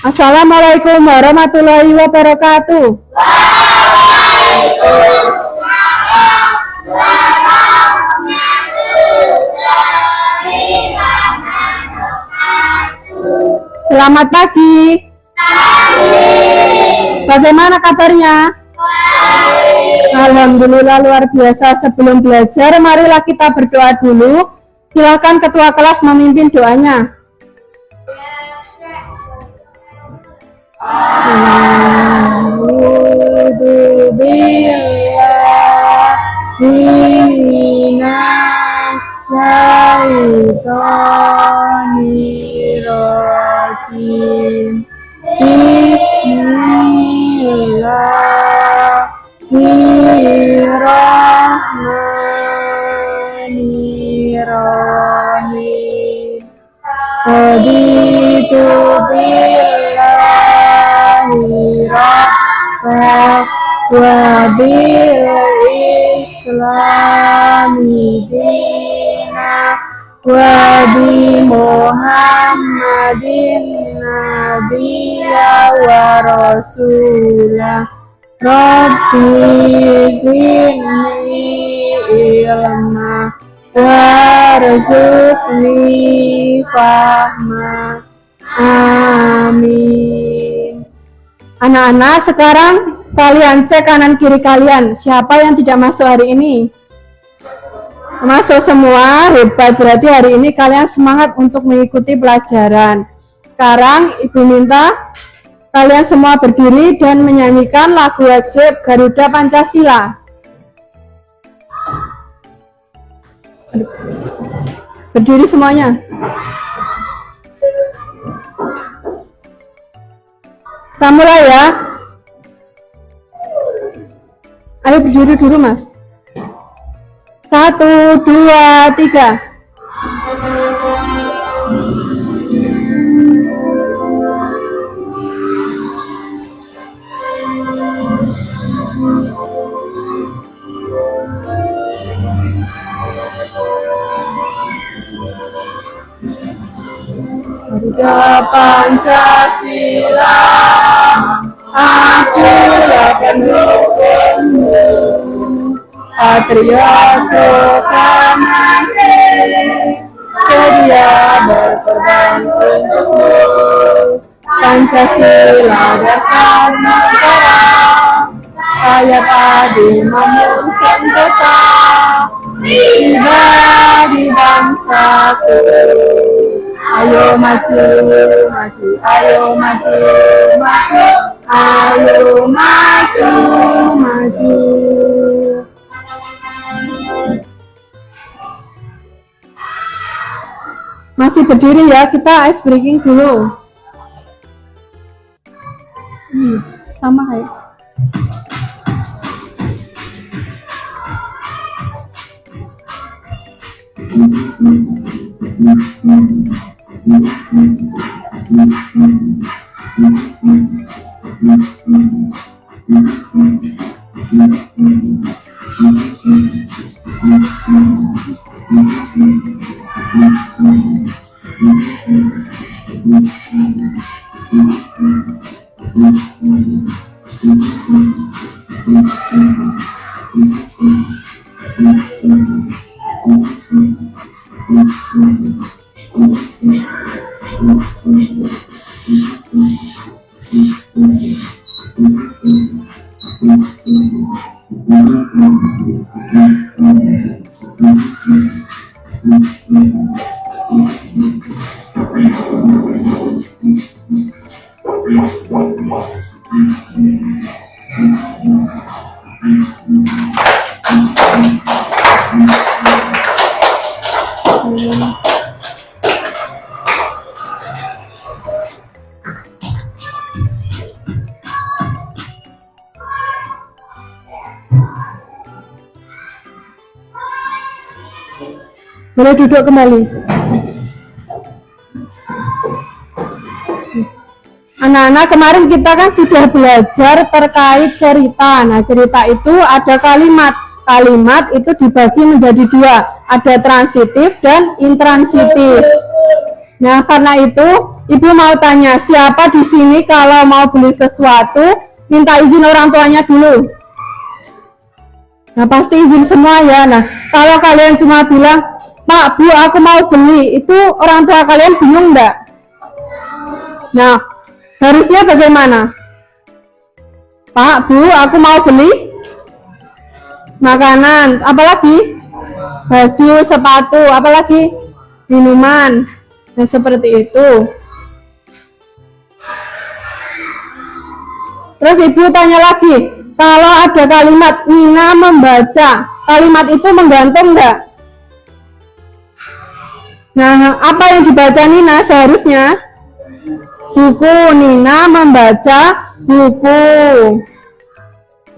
Assalamualaikum warahmatullahi wabarakatuh. Selamat pagi. Bagaimana kabarnya? Alhamdulillah luar biasa. Sebelum belajar, marilah kita berdoa dulu. Silakan ketua kelas memimpin doanya. A'udzu billahi minas syaitonir rajim. Bismillahirrahmanirrahim. Raditu billahi rabban wa bil islami dinan wa bi Muhammadin nabiyya wa rasulah. Rabbi zidni ilma warzuqni fahma. Amin. Anak-anak, sekarang kalian cek kanan kiri kalian. Siapa yang tidak masuk hari ini? Masuk semua, hebat. Berarti hari ini kalian semangat untuk mengikuti pelajaran. Sekarang Ibu minta kalian semua berdiri dan menyanyikan lagu wajib Garuda Pancasila. Berdiri semuanya. Kita mulai ya. Ayo berdiri dulu, Mas. 1, 2, 3. Garuda Pancasila, aku akan dukungmu. Patriot proklamasi, sedia berkorban untukmu. Pancasila dasar negara, ayat adi namun sentosa, pribadi bangsaku. Ayo maju, maju, ayo maju, maju, ayo maju, maju. Masih berdiri ya, kita ice breaking dulu. Sama kayak. Boleh duduk kembali. Anak-anak, kemarin kita kan sudah belajar terkait cerita. Nah, cerita itu ada kalimat. Kalimat itu dibagi menjadi dua. Ada transitif dan intransitif. Nah, karena itu ibu mau tanya, siapa di sini kalau mau beli sesuatu minta izin orang tuanya dulu? Nah, pasti izin semua ya. Nah, kalau kalian cuma bilang, Pak, Bu, aku mau beli, itu orang tua kalian bingung enggak? Nah, harusnya bagaimana? Pak, Bu, aku mau beli makanan, apalagi? Baju, sepatu, apalagi? Minuman. Nah, seperti itu. Terus ibu tanya lagi, kalau ada kalimat Nina membaca, kalimat itu menggantung enggak? Nah, apa yang dibaca Nina seharusnya? Buku. Nina membaca buku.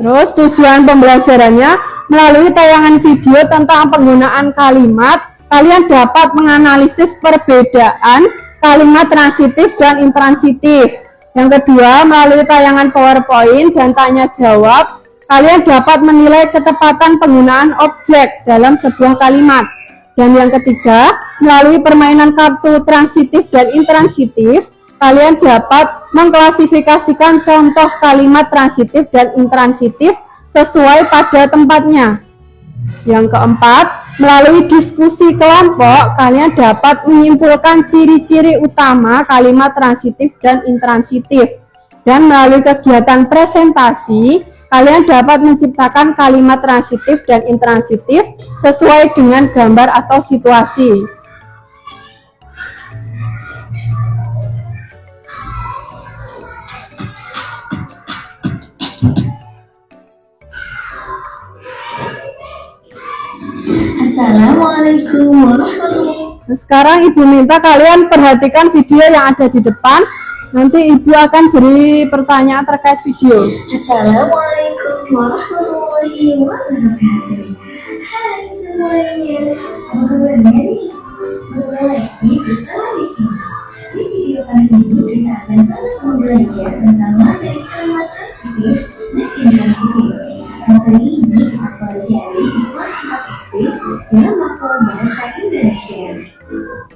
Terus tujuan pembelajarannya, melalui tayangan video tentang penggunaan kalimat, kalian dapat menganalisis perbedaan kalimat transitif dan intransitif. Yang kedua, melalui tayangan PowerPoint dan tanya jawab, kalian dapat menilai ketepatan penggunaan objek dalam sebuah kalimat. Dan yang ketiga, melalui permainan kartu transitif dan intransitif, kalian dapat mengklasifikasikan contoh kalimat transitif dan intransitif sesuai pada tempatnya. Yang keempat, melalui diskusi kelompok, kalian dapat menyimpulkan ciri-ciri utama kalimat transitif dan intransitif. Dan melalui kegiatan presentasi, kalian dapat menciptakan kalimat transitif dan intransitif sesuai dengan gambar atau situasi. Assalamualaikum warahmatullahi wabarakatuh. Sekarang ibu minta kalian perhatikan video yang ada di depan. Nanti ibu akan beri pertanyaan terkait video. Assalamualaikum warahmatullahi wabarakatuh. Hai semuanya, apa kabarnya nih? Kembali lagi bersama Miss. Di video kali ini kita akan sama-sama belajar tentang materi kalimat transitif dan intransitif. Materi ini kita pelajari di kelas 4 SD dalam matkul Bahasa Indonesia.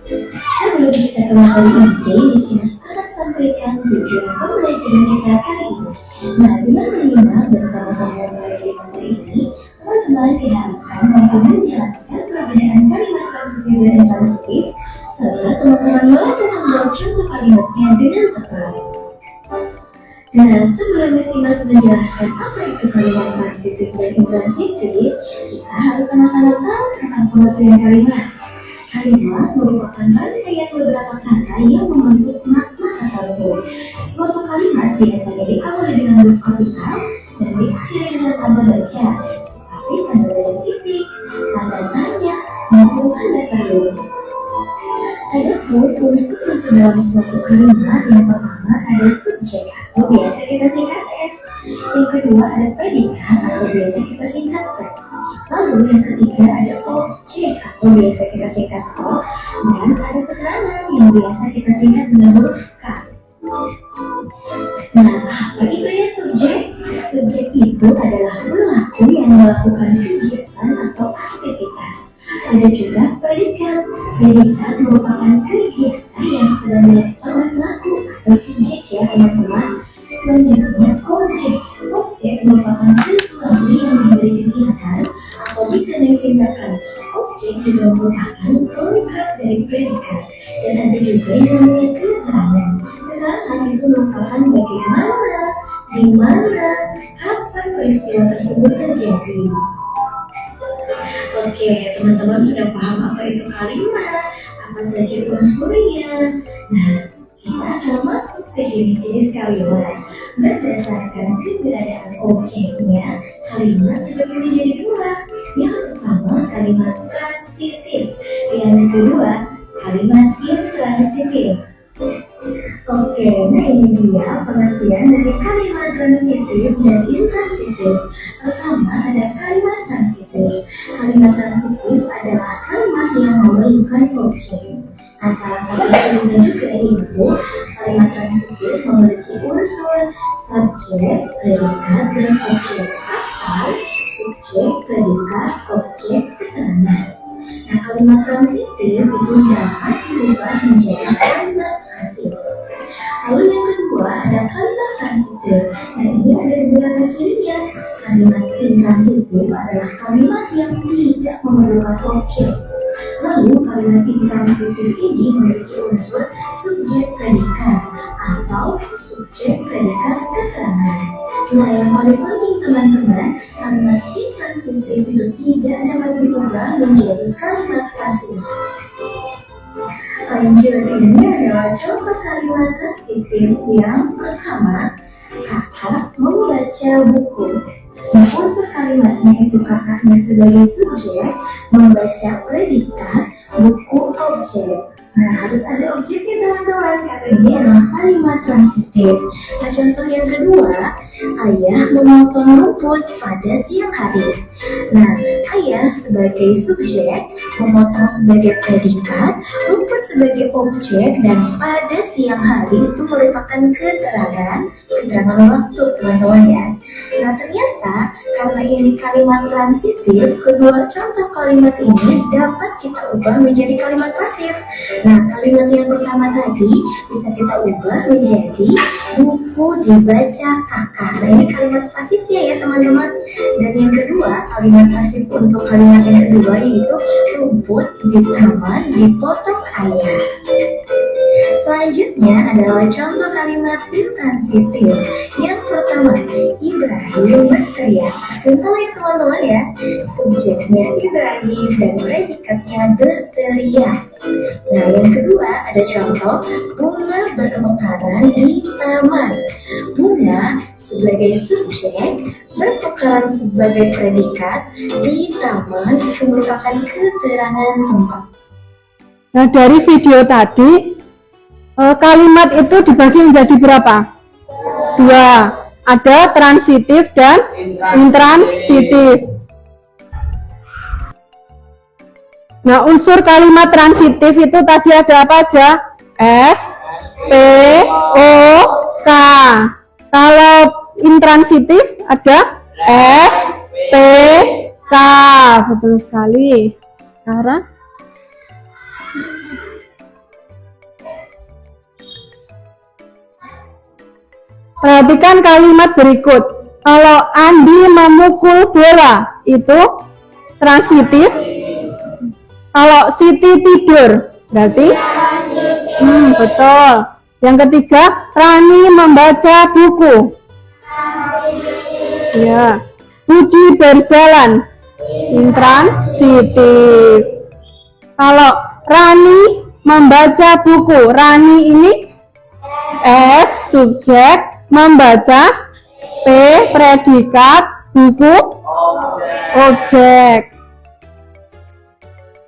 Sebelum kita ke materi inti, Miss Ines akan sampaikan tujuan pembelajaran kita kali ini. Nah, dengan menyimak bersama-sama mempelajari materi ini, teman-teman diharapkan mampu menjelaskan perbedaan kalimat transitif dan intransitif, serta teman-teman mampu membuat contoh kalimatnya dengan tepat. Nah, sebelum Miss Ines menjelaskan apa itu kalimat transitif dan intransitif, kita harus sama-sama tahu tentang pengertian kalimat. Kalimat merupakan rangkaian beberapa kata yang membentuk makna tertentu. Suatu kalimat biasanya diawali dengan huruf kapital dan diakhiri dengan tanda baca, seperti tanda baca titik, tanda tanya, maupun tanda seru. Adapun fungsi dalam suatu kalimat, yang pertama ada subjek atau biasa kita singkat S, yang kedua ada predikat atau biasa kita singkat P, lalu yang ketiga ada objek atau biasa kita singkat O, dan ada keterangan yang biasa kita singkat dengan huruf K. Nah, apa itu ya subjek? Subjek itu adalah pelaku yang melakukan kegiatan atau aktivitas. Ada juga predikat. Predikat merupakan kegiatan yang sedang dilakukan oleh pelaku atau subjek ya teman-teman. Selanjutnya objek. Objek merupakan sesuatu yang diberi kegiatan atau dikenai tindakan. Objek juga merupakan pelengkap dari predikat. Dan ada juga yang namanya keterangan. Keterangan itu merupakan bagaimana, di mana, kapan peristiwa tersebut terjadi. Oke, teman-teman sudah paham apa itu kalimat, apa saja unsurnya. Nah, kita akan masuk ke jenis-jenis kalimat. Berdasarkan keberadaan objeknya, kalimat terbagi menjadi dua. Yang pertama, kalimat transitif. Yang kedua, kalimat intransitif. Oke, nah ini dia pengertian dari kalimat transitif dan intransitif. Pertama ada kalimat transitif. Kalimat transitif adalah kalimat yang memerlukan objek. Nah, salah satu contohnya juga itu kalimat transitif memiliki unsur subjek, predikat, dan objek atau subjek, predikat, objek, keterangan. Nah, kalimat transitif itu dapat diubah menjadi kalimat pasif. Lalu yang kedua ada kalimat transitif. Nah, ini ada beberapa cirinya. Kalimat intransitif adalah kalimat yang tidak memerlukan objek. Lalu kalimat intransitif ini memiliki unsur subjek predikat atau subjek predikat keterangan. Nah, yang paling penting teman-teman, kalimat intransitif itu tidak dapat diubah menjadi kalimat pasif. Lanjut, ini adalah contoh kalimat transitif yang pertama, kakak membaca buku. Nah, unsur kalimatnya itu kakaknya sebagai subjek, membaca predikat, buku objek. Nah, harus ada objeknya teman-teman, karena ini adalah kalimat transitif. Nah, contoh yang kedua, ayah memotong rumput pada siang hari. Nah, ayah sebagai subjek, memotong sebagai predikat, rumput sebagai objek, dan pada siang hari itu merupakan keterangan waktu teman-teman ya. Nah, ternyata karena ini kalimat transitif, kedua contoh kalimat ini dapat kita ubah menjadi kalimat pasif. Nah, kalimat yang pertama tadi bisa kita ubah menjadi buku dibaca kakak. Nah, ini kalimat pasifnya ya teman-teman. Dan yang kedua, kalimat pasif untuk kalimat yang kedua yaitu rumput di taman dipotong ayah. Selanjutnya adalah contoh kalimat intransitif. Yang pertama, Ibrahim berteriak. Sebentar ya teman-teman ya. Subjeknya Ibrahim dan predikatnya berteriak. Nah, yang kedua ada contoh bunga bermekaran di taman. Bunga sebagai subjek, bermekaran sebagai predikat, di taman itu merupakan keterangan tempat. Nah, dari video tadi kalimat itu dibagi menjadi berapa? Dua, ada transitif dan intransitif. Nah, unsur kalimat transitif itu tadi ada apa aja? S, P, O, K. Kalau intransitif ada S, P, K. Betul sekali. Sekarang perhatikan kalimat berikut. Kalau Andi memukul bola, itu transitif. Kalau Siti tidur, berarti betul. Yang ketiga, Rani membaca buku. Ya. Budi berjalan, intransitif. Kalau Rani membaca buku, Rani ini S subjek, membaca P predikat, buku objek.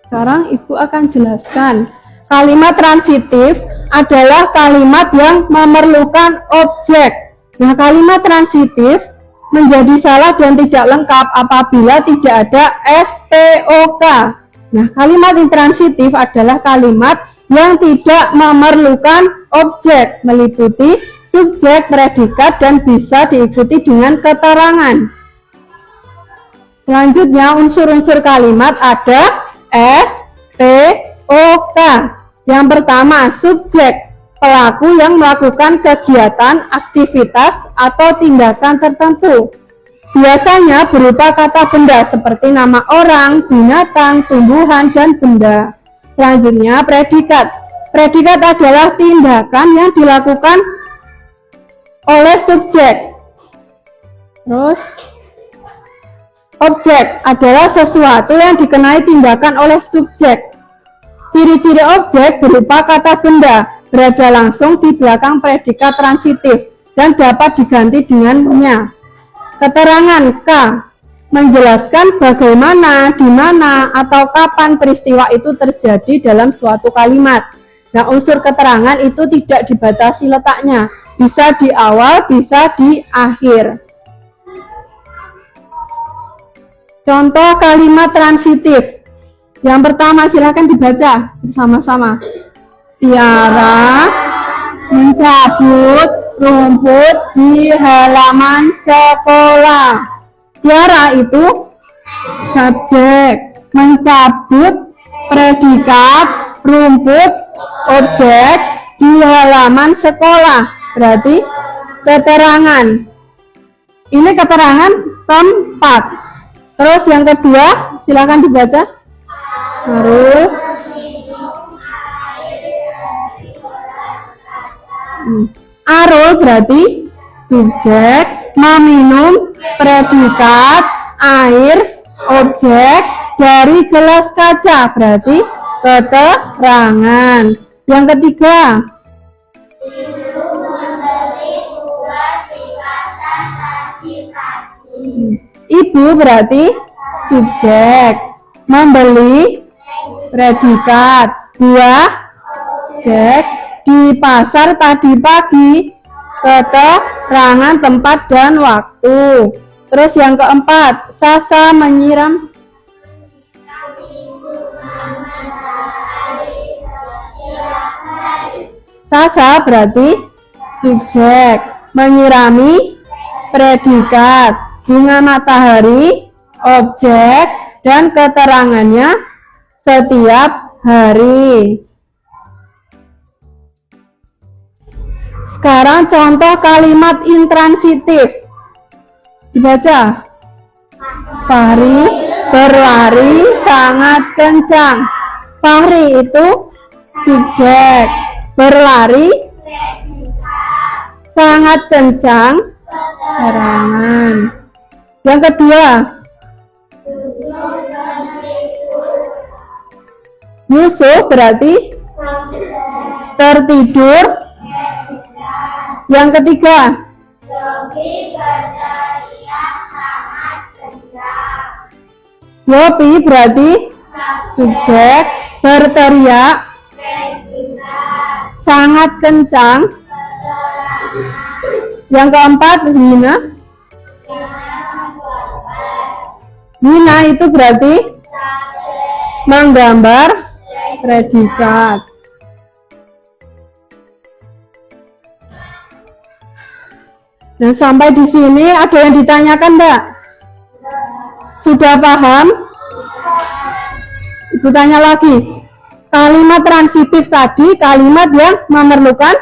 Sekarang Ibu akan jelaskan. Kalimat transitif adalah kalimat yang memerlukan objek. Nah, kalimat transitif menjadi salah dan tidak lengkap apabila tidak ada STOK. Nah, kalimat intransitif adalah kalimat yang tidak memerlukan objek, meliputi subjek, predikat, dan bisa diikuti dengan keterangan. Selanjutnya, unsur-unsur kalimat ada S, T, O, K. Yang pertama, subjek, pelaku yang melakukan kegiatan, aktivitas, atau tindakan tertentu. Biasanya berupa kata benda seperti nama orang, binatang, tumbuhan, dan benda. Selanjutnya, predikat. Predikat adalah tindakan yang dilakukan oleh subjek. Terus, objek adalah sesuatu yang dikenai tindakan oleh subjek. Ciri-ciri objek berupa kata benda, berada langsung di belakang predikat transitif, dan dapat diganti dengannya. Keterangan K, menjelaskan bagaimana, di mana, atau kapan peristiwa itu terjadi dalam suatu kalimat. Nah, unsur keterangan itu tidak dibatasi letaknya, bisa di awal, bisa di akhir. Contoh kalimat transitif. Yang pertama, silakan dibaca bersama-sama. Tiara mencabut rumput di halaman sekolah. Tiara itu subjek, mencabut predikat, rumput, objek di halaman sekolah. Berarti keterangan. Ini keterangan tempat. Terus yang kedua, silakan dibaca. Harus Arul berarti subjek, meminum predikat, air, objek dari gelas kaca berarti keterangan. Yang ketiga, ibu berarti subjek, membeli predikat, buah objek di pasar tadi pagi keterangan tempat dan waktu. Terus yang keempat, Sasa menyiram Sasa berarti subjek, menyirami predikat, bunga matahari objek dan keterangannya setiap hari. Sekarang contoh kalimat intransitif. Dibaca. Fahri berlari sangat kencang. Fahri itu subjek, berlari sangat kencang keterangan. Yang kedua, Yusuf berarti tertidur. Yang ketiga, Yopi berarti subjek, berteriak sangat kencang. Yang keempat, Wina itu berarti menggambar predikat. Nah, sampai di sini ada yang ditanyakan, Mbak? Sudah paham? Ibu tanya lagi. Kalimat transitif tadi kalimat yang memerlukan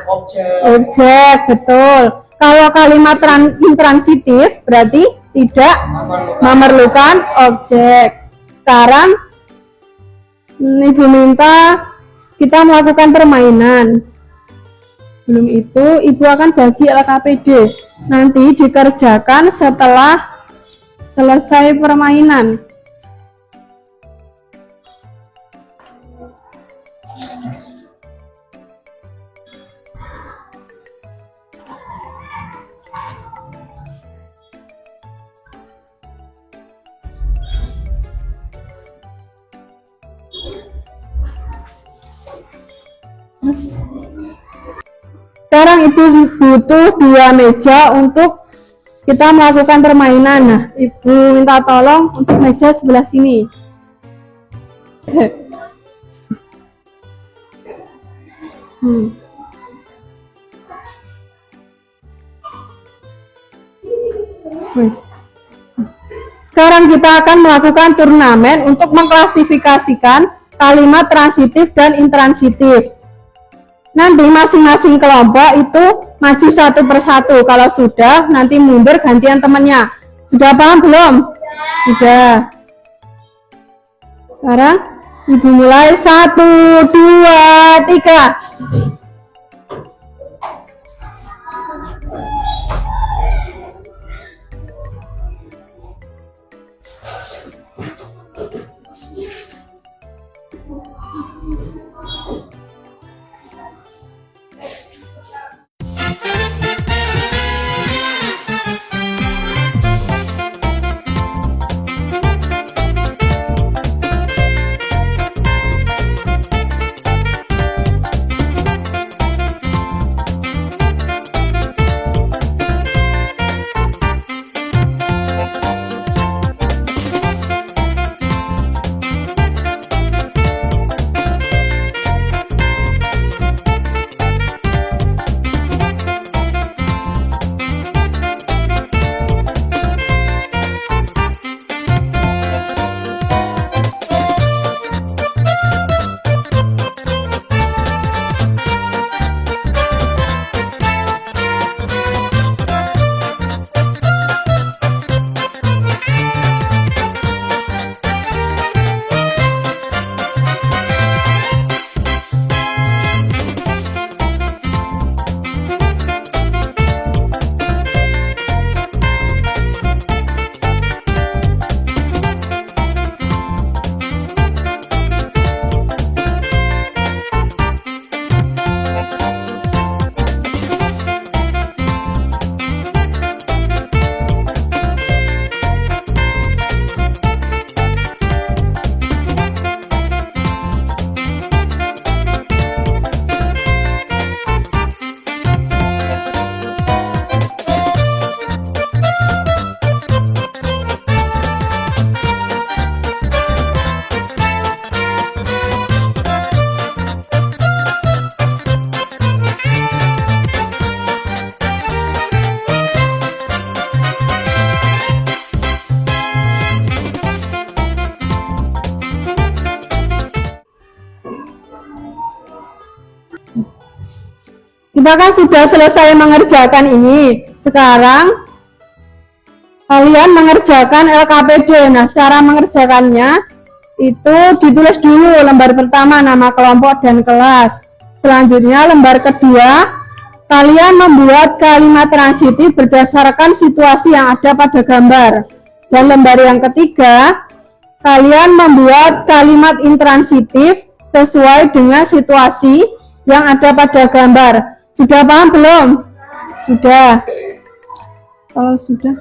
objek, betul. Kalau kalimat intransitif berarti tidak memerlukan objek. Sekarang Ibu minta kita melakukan permainan. Belum itu, Ibu akan bagi LKPD. Nanti dikerjakan setelah selesai permainan. Sekarang Ibu butuh 2 meja untuk kita melakukan permainan. Nah, Ibu minta tolong untuk meja sebelah sini. Sekarang kita akan melakukan turnamen untuk mengklasifikasikan kalimat transitif dan intransitif. Nanti masing-masing kelompok itu maju satu persatu. Kalau sudah, nanti mundur gantian temannya. Sudah paham belum? Sudah. Sekarang Ibu mulai 1, 2, 3. Kita kan sudah selesai mengerjakan ini. Sekarang kalian mengerjakan LKPD. Nah, cara mengerjakannya itu ditulis dulu lembar pertama nama kelompok dan kelas. Selanjutnya lembar kedua, kalian membuat kalimat transitif berdasarkan situasi yang ada pada gambar. Dan lembar yang ketiga, kalian membuat kalimat intransitif sesuai dengan situasi yang ada pada gambar. Sudah paham belum? Sudah. Kalau sudah.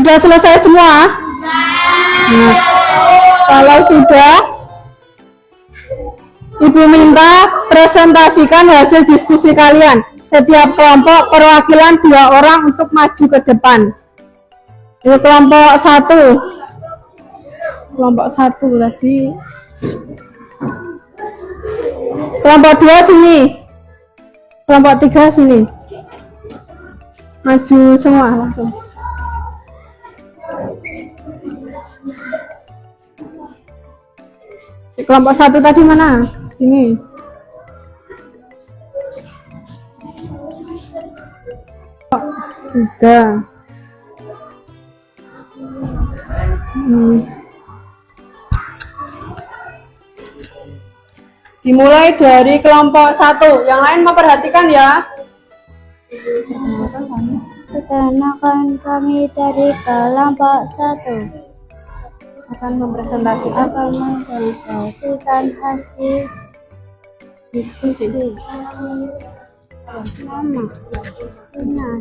Sudah selesai semua? Nah, kalau sudah, Ibu minta presentasikan hasil diskusi kalian. Setiap kelompok perwakilan 2 orang untuk maju ke depan. Ini kelompok 1. Kelompok 1 tadi. Kelompok 2 sini. Kelompok 3 sini. Maju semua langsung. Kelompok 1 tadi mana? Sini. Tiga. Dimulai dari kelompok 1. Yang lain memperhatikan ya. Perkenalkan, kami dari kelompok 1 Akan mempresentasikan akan mempresentasikan hasil diskusi. Nama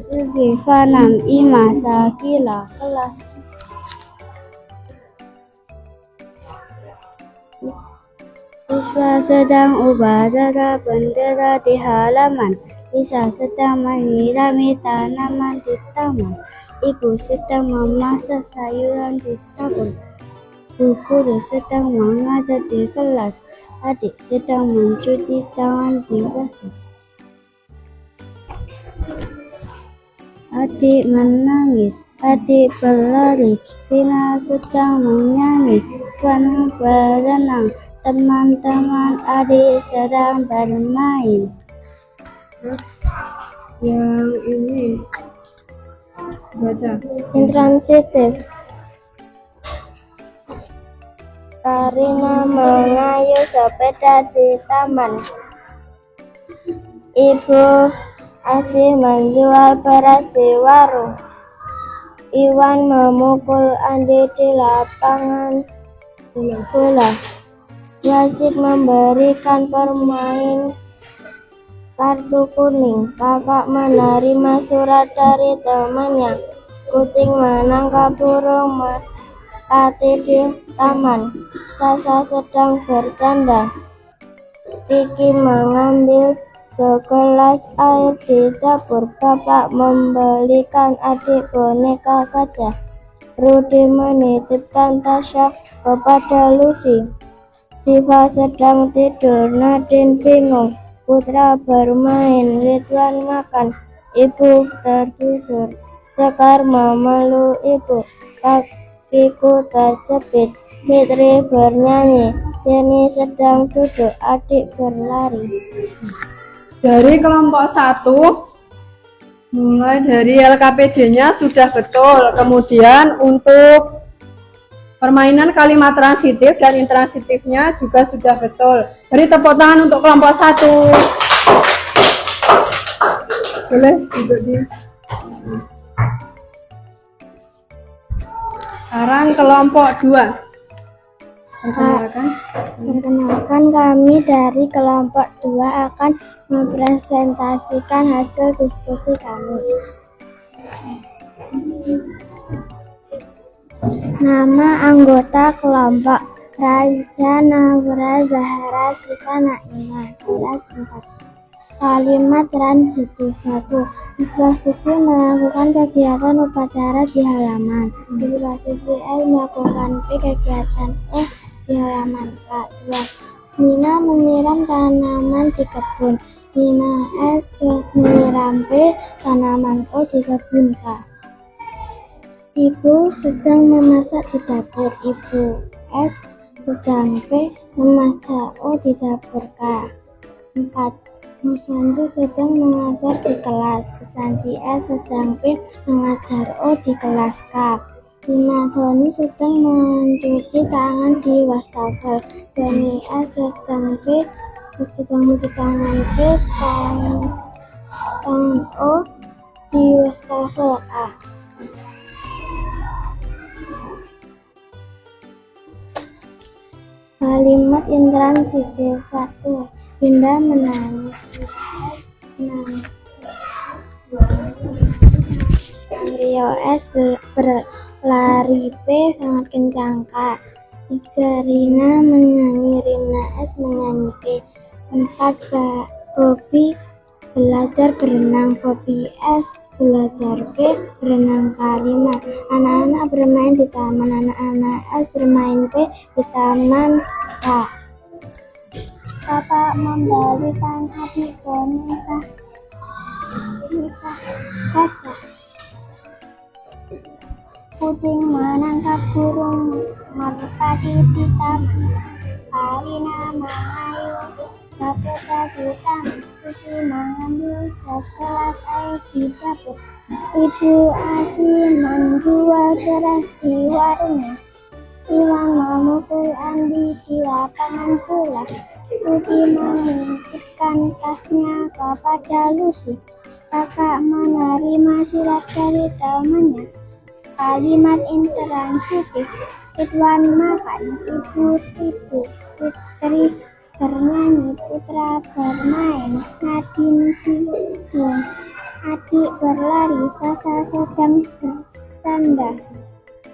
Sina Fanam Ima Sakila kelas siswa sedang upacara bendera di halaman. Lisa sedang menyirami tanaman di taman. Ibu sedang memasak sayuran di dapur. Bu guru sedang mengajar di kelas. Adik sedang mencuci tangan di basah. Adik menangis, adik berlari, Vina sedang menyanyi, Fana berenang, teman-teman adik sedang bermain. Yang ini baca. Intransitif. Karina mengayuh sepeda di taman. Ibu Asih menjual beras di warung. Iwan memukul Andi di lapangan bola. Wasit memberikan permain kartu kuning. Kakak menerima surat dari temannya. Kucing menangkap burung merpati di taman. Sasa sedang bercanda. Kiki mengambil segelas air di dapur. Bapak membelikan adik boneka kaca. Rudy menitipkan Tasya kepada Lucy. Siva sedang tidur. Nadine bingung. Putra bermain. Ridwan makan. Ibu tertidur. Sekar memeluk ibu. Kakiku terjepit. Fitri bernyanyi. Jenny sedang duduk. Adik berlari. Dari kelompok 1, mulai dari LKPD-nya sudah betul. Kemudian untuk permainan kalimat transitif dan intransitifnya juga sudah betul. Beri tepuk tangan untuk kelompok 1. Boleh duduk di. Sekarang kelompok 2. Perkenalkan, kami dari kelompok 2 akan mempresentasikan hasil diskusi kami. Nama anggota kelompok: Raisa Nawra Zahra Cika Naima, kelas 4. Kalimat transitif 1. Siswa-siswi melakukan kegiatan upacara di halaman. Siswa-siswi S melakukan kegiatan E di halaman K. 2. Nina menyiram tanaman di kebun. Nina S menyiram P tanaman O di kebun K. Ibu sedang memasak di dapur. Ibu S sedang P memasak O di dapur K. 4. Musanti sedang mengajar di kelas. Musanti S sedang P mengajar O di kelas K. 5. Doni sedang mencuci tangan di wastafel. Doni S sedang mencuci tangan P tangan O di wastafel A. Kalimat intransitif 1. Dinda menangis. Rio S Lari P sangat kencang Kak. 3. Rina menyanyi, Rina S menyanyi E. 4. Bobby belajar berenang, Bobby S belajar B berenang. K5. Anak-anak bermain di taman, anak-anak S bermain B di taman K. Bapak memberikan adik boneka gajah. Kucing menangkap burung merpati di taman. Karina mengayuh sepeda di taman. Susi mengambil segelas air di dapur. Ibu Asi menjual beras di warungnya. Iwan memukul Andi di lapangan bola. Rudi menitipkan tasnya kepada Lucy. Kakak menerima surat dari temannya. Kalimat intransitif. Ridwan makan, ibu tidur, Putri bernyanyi, Putra bermain, Nadine tidur, adik berlari, Sasa sedang bercanda,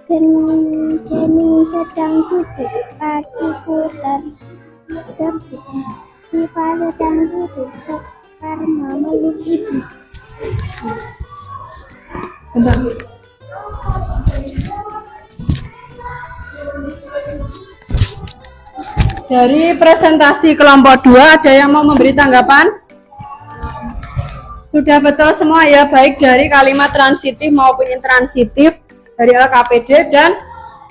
Jenny sedang duduk, kakiku terjepit, Siva sedang duduk, Sekar memeluk ibu. Dari presentasi kelompok 2 ada yang mau memberi tanggapan? Sudah betul semua ya, baik dari kalimat transitif maupun intransitif dari LKPD dan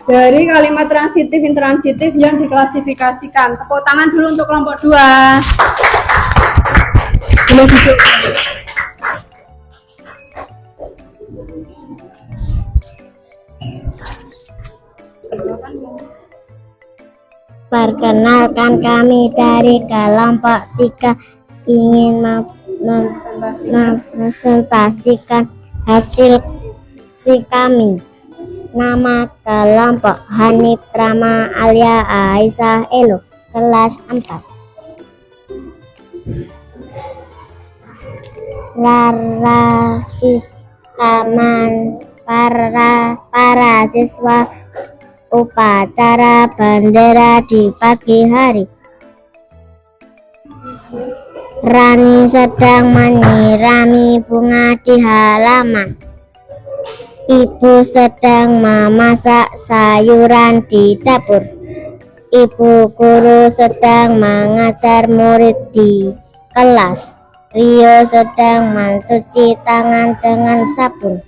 dari kalimat transitif intransitif yang diklasifikasikan. Tepuk tangan dulu untuk kelompok 2. Boleh duduk. Perkenalkan, kami dari kelompok 3 ingin mempresentasikan hasil kami. Nama kelompok Hanif Rama Alia Aisyah Elo, kelas 4. Para siswa upacara bendera di pagi hari. Rani sedang menyirami bunga di halaman. Ibu sedang memasak sayuran di dapur. Ibu guru sedang mengajar murid di kelas. Rio sedang mencuci tangan dengan sabun.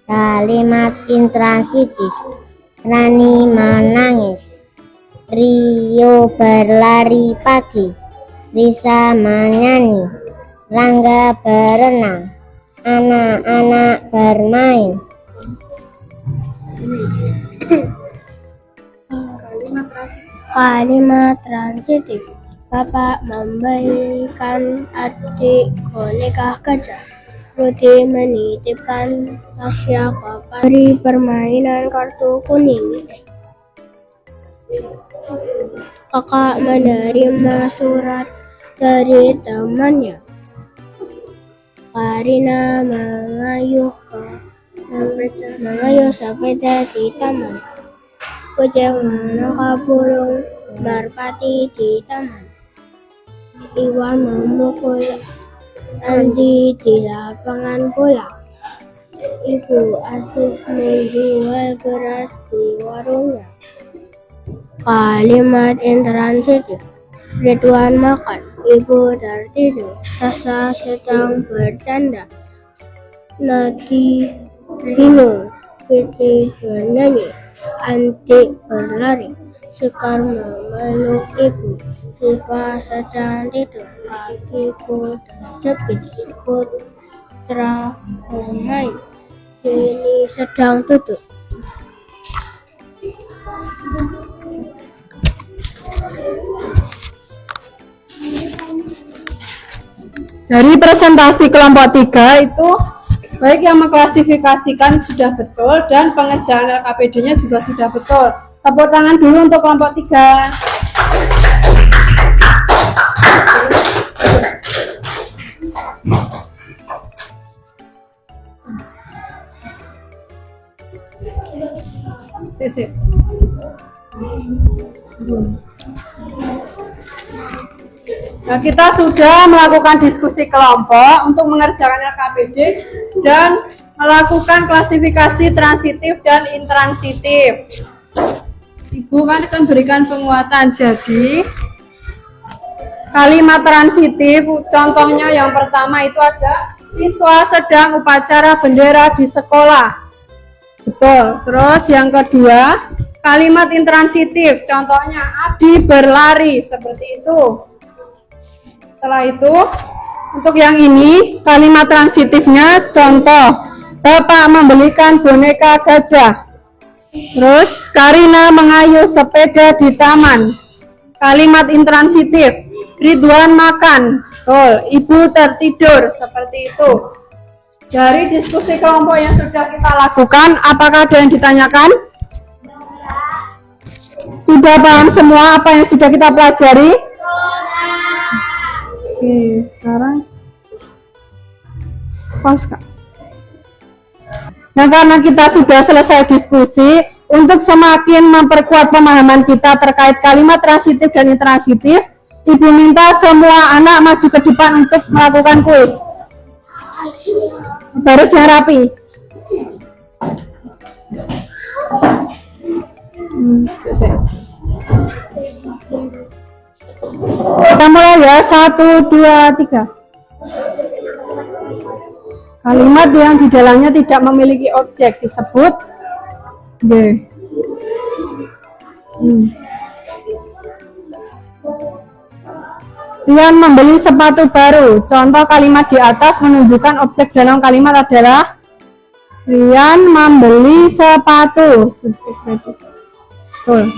Kalimat intransitif. Rani menangis. Rio berlari pagi. Risa menyanyi. Rangga berenang. Anak-anak bermain. Kalimat transitif. Bapak memberikan adik boneka gajah. Rudi menitipkan Tasya kepada beri permainan kartu kuning. Kakak menerima surat dari temannya. Karina mengayuh sepeda di taman. Kucing menangkap burung merpati di taman. Iwan memukul Andi di lapangan bola. Ibu Asih menjual beras di warungnya. Kalimat intransitif. Ridwan makan, ibu tertidur, Sasa sedang bercanda, Nadi bingung, Fitri bernyanyi, Andi berlari, Sekar memeluk ibu, Siva sedang tidur, kakiku terjepit, Putra bermain, Jenny sedang duduk. Dari presentasi kelompok 3 itu baik yang mengklasifikasikan sudah betul dan pengerjaan LKPD-nya juga sudah betul. Tepuk tangan dulu untuk kelompok 3. Nah, kita sudah melakukan diskusi kelompok untuk mengerjakan LKPD dan melakukan klasifikasi transitif dan intransitif. Ibu kan akan berikan penguatan. Jadi kalimat transitif, contohnya yang pertama itu ada siswa sedang upacara bendera di sekolah. Betul. Terus yang kedua, kalimat intransitif, contohnya Adi berlari, seperti itu. Setelah itu, untuk yang ini, kalimat transitifnya, contoh, Bapak membelikan boneka gajah. Terus, Karina mengayuh sepeda di taman. Kalimat intransitif, Ridwan makan. Oh, Ibu tertidur, seperti itu. Dari diskusi kelompok yang sudah kita lakukan, apakah ada yang ditanyakan? Sudah paham semua apa yang sudah kita pelajari? Oke, sekarang pause, Kak. Nah, karena kita sudah selesai diskusi, untuk semakin memperkuat pemahaman kita terkait kalimat transitif dan intransitif, Ibu minta semua anak maju ke depan untuk melakukan kuis. Baris yang rapi. Kita mulai ya, 1, 2, 3. Kalimat yang di dalamnya tidak memiliki objek disebut G. Rian membeli sepatu baru. Contoh kalimat di atas menunjukkan objek dalam kalimat adalah Rian membeli sepatu. Betul.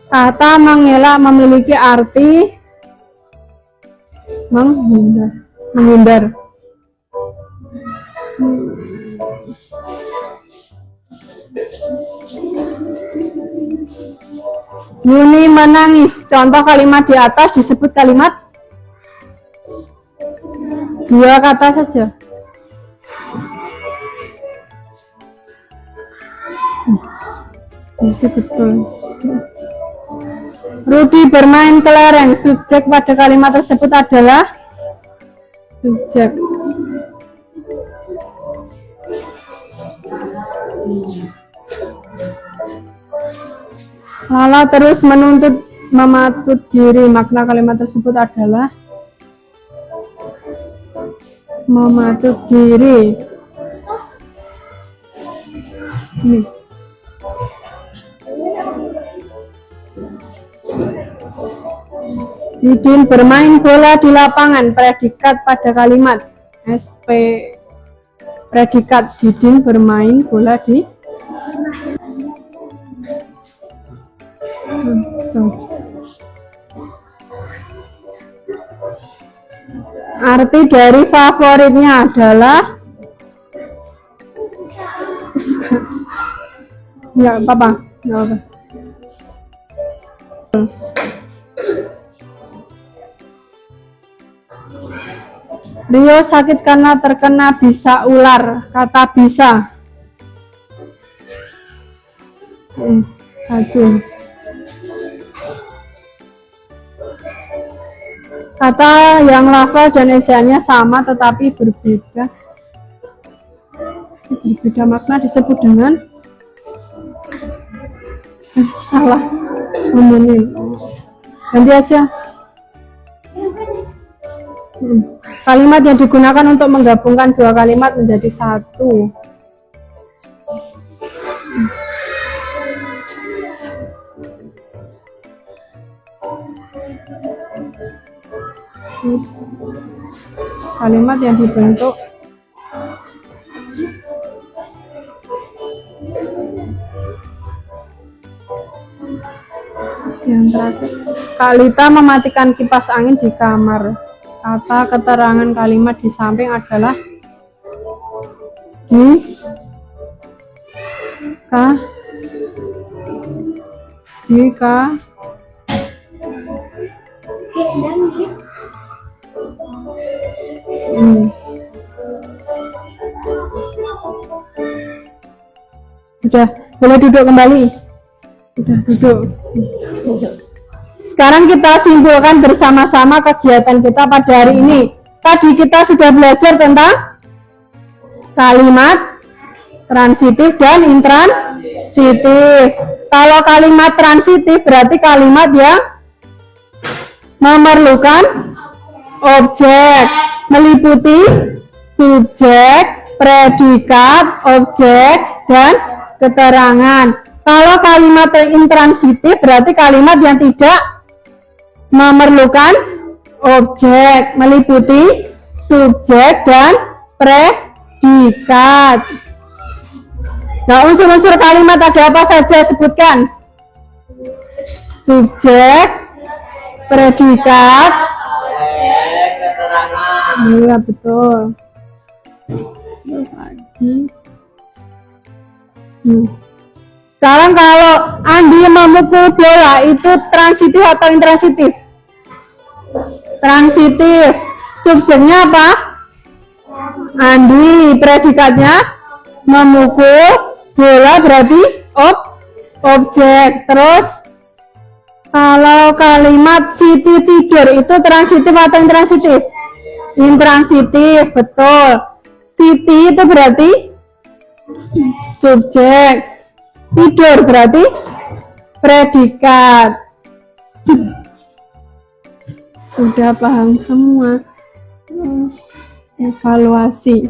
Kata mengelak memiliki arti menghindar. Yuni menangis. Contoh kalimat di atas disebut kalimat 2 kata saja. Ini betul. Rudi bermain kelereng. Subjek pada kalimat tersebut adalah subjek. Lala terus mematut diri. Makna kalimat tersebut adalah mematut diri. Ini. Didin bermain bola di lapangan. Predikat pada kalimat SP. Predikat Didin bermain bola di Arti dari favoritnya adalah ya apa-apa. Rio sakit karena terkena bisa ular. Kata bisa. Racun. Kata yang lafal dan ejaannya sama tetapi berbeda makna disebut dengan salah homonim. Ganti aja. Kalimat yang digunakan untuk menggabungkan dua kalimat menjadi satu. Kalimat yang dibentuk yang terakhir, Kak Lita mematikan kipas angin di kamar. Kata keterangan kalimat di samping adalah Udah. Boleh duduk kembali. Sudah duduk. Sekarang kita simpulkan bersama-sama kegiatan kita pada hari ini. Tadi kita sudah belajar tentang kalimat transitif dan intransitif. Kalau kalimat transitif berarti kalimat yang memerlukan objek, meliputi subjek, predikat, objek, dan keterangan. Kalau kalimat yang intransitif berarti kalimat yang tidak memerlukan objek, meliputi subjek dan predikat. Nah, unsur-unsur kalimat ada apa saja? Sebutkan. Subjek, predikat, keterangan. Iya, betul. Sekarang kalau Andi memukul bola itu transitif atau intransitif? Transitif. Subjeknya apa? Andi. Predikatnya memukul bola berarti objek. Terus kalau kalimat Siti tidur itu transitif atau intransitif? Intransitif, betul. Siti itu berarti subjek. Tidur berarti predikat. Sudah paham semua. Evaluasi.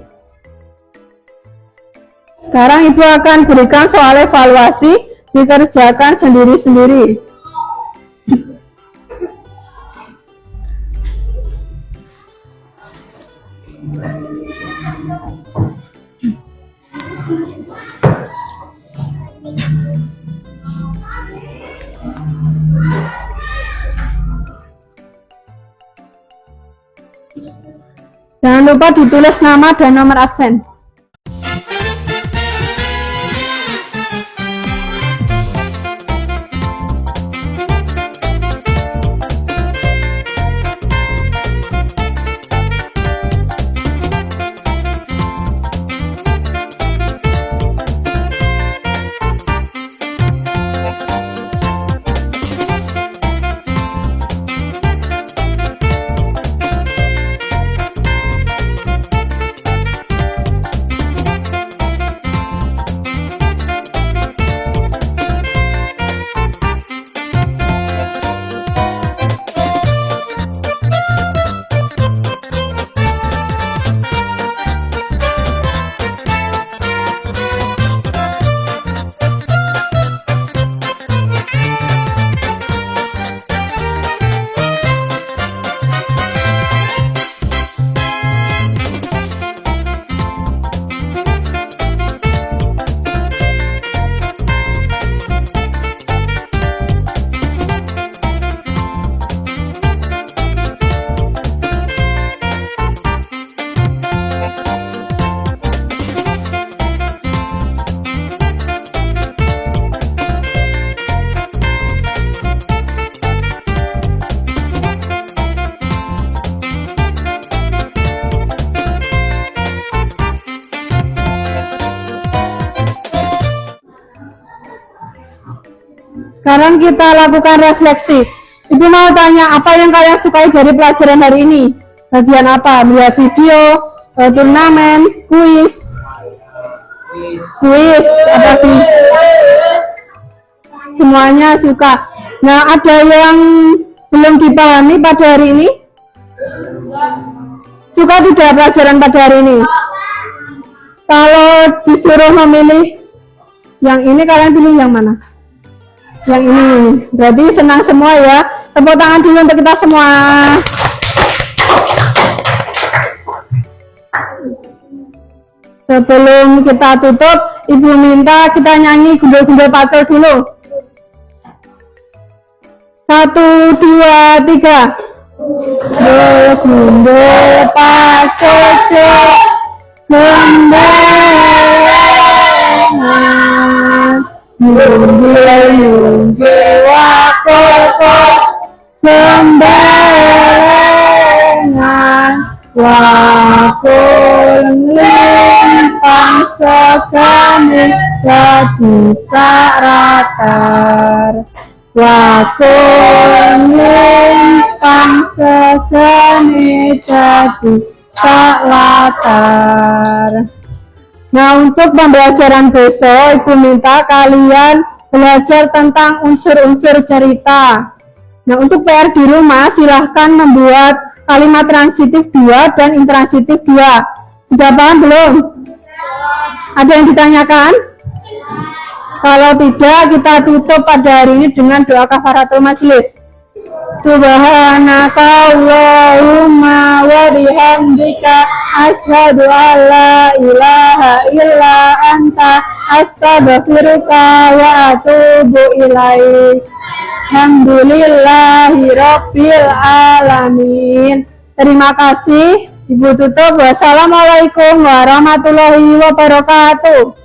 Sekarang Ibu akan berikan soal evaluasi, dikerjakan sendiri-sendiri. Jangan lupa ditulis nama dan nomor absen. Sekarang kita lakukan refleksi. Ibu mau tanya, apa yang kalian sukai dari pelajaran hari ini? Bagian apa? Melihat video, turnamen, kuis, apa sih? Semuanya suka. Nah, ada yang belum dipahami pada hari ini? Suka tidak pelajaran pada hari ini? Kalau disuruh memilih yang ini, kalian pilih yang mana? Yang ini. Berarti senang semua ya. Tepuk tangan dulu untuk kita semua. Sebelum kita tutup, Ibu minta kita nyanyi gundul-gundul pacul dulu. 1, 2, 3. Gundul pacul gembelengan, yungge wakoko gembelengan, wakul limpang sekane sebisa ratar wakuning pang seseni jadi tak latar. Nah, untuk pembelajaran besok, Ibu minta kalian belajar tentang unsur-unsur cerita. Nah, untuk PR di rumah, silahkan membuat kalimat transitif 2 dan intransitif 2. Sudah paham belum? Ada yang ditanyakan? Kalau tidak, kita tutup pada hari ini dengan doa kafaratul majelis. Subhanaka Allahumma wa bihamdika asyhadu an la ilaha illa anta astaghfiruka wa atubu ilaik. Alhamdulillahi rabbil alamin. Terima kasih. Ibu tutup. Wassalamualaikum warahmatullahi wabarakatuh.